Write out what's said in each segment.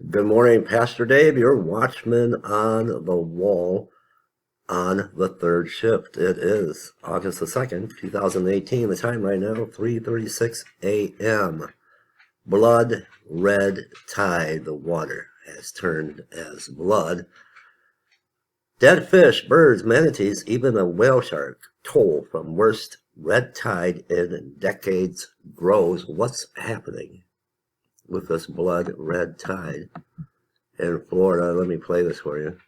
Good morning, Pastor Dave, your watchman on the wall on the third shift. It is August the 2nd, 2018. The time right now, 3:36 a.m. Blood red tide. The water has turned as blood. Dead fish, birds, manatees, even a whale shark toll from worst red tide in decades grows. What's happening with this blood red tide in Florida? Let me play this for you.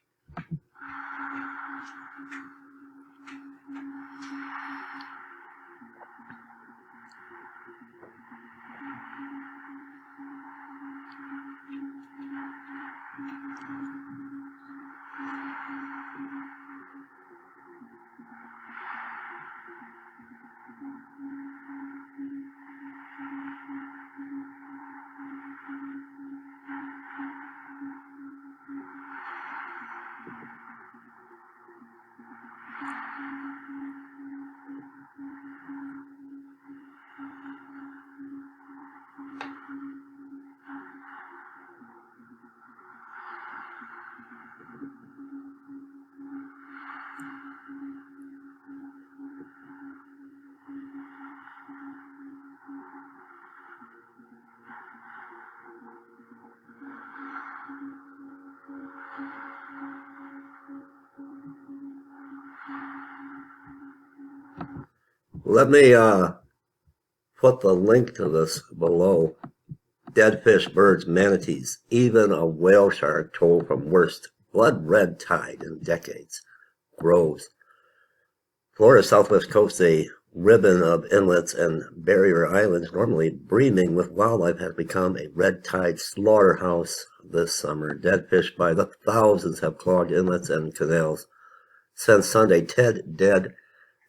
Let me put the link to this below. Dead fish, birds, manatees, even a whale shark told from worst blood red tide in decades grows. Florida's southwest coast, a ribbon of inlets and barrier islands normally brimming with wildlife, has become a red tide slaughterhouse this summer. Dead fish by the thousands have clogged inlets and canals since Sunday. Dead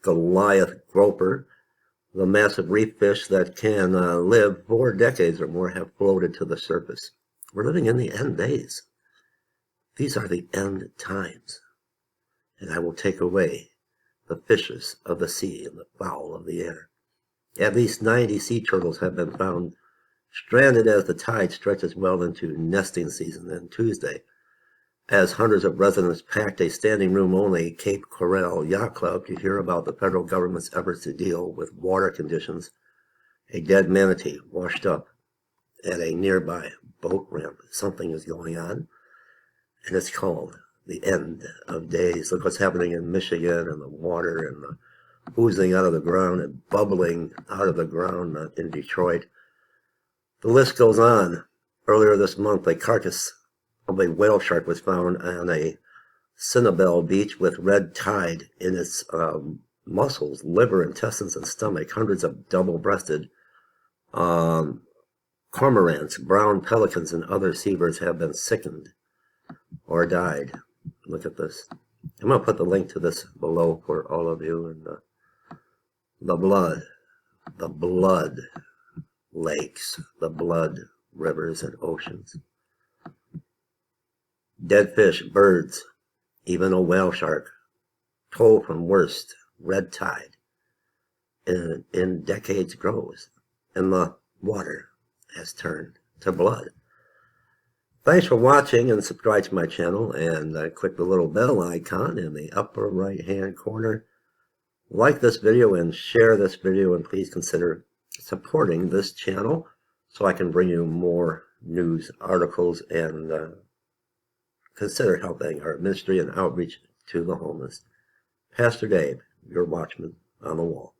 Goliath groper, the massive reef fish that can live 4 decades or more, have floated to the surface. We're living in the end days. These are the end times. And I will take away the fishes of the sea and the fowl of the air. At least 90 sea turtles have been found stranded as the tide stretches well into nesting season. And Tuesday, as hundreds of residents packed a standing room only Cape Coral Yacht Club to hear about the federal government's efforts to deal with water conditions, a dead manatee washed up at a nearby boat ramp. Something is going on, and it's called the end of days. Look what's happening in Michigan, and the water and the oozing out of the ground and bubbling out of the ground in Detroit. The list goes on. Earlier this month, a carcass of a whale shark was found on a Cinnabel beach with red tide in its muscles, liver, intestines, and stomach. Hundreds of double-breasted cormorants, brown pelicans, and other seabirds have been sickened or died. Look at this. I'm going to put the link to this below for all of you. And the blood lakes, the blood rivers and oceans. Dead fish, birds, even a whale shark toll from worst red tide in decades grows, and the water has turned to blood. Thanks for watching, and subscribe to my channel, and click the little bell icon in the upper right hand corner. Like this video and share this video, and please consider supporting this channel so I can bring you more news articles, and consider helping our ministry and outreach to the homeless. Pastor Dave, your watchman on the wall.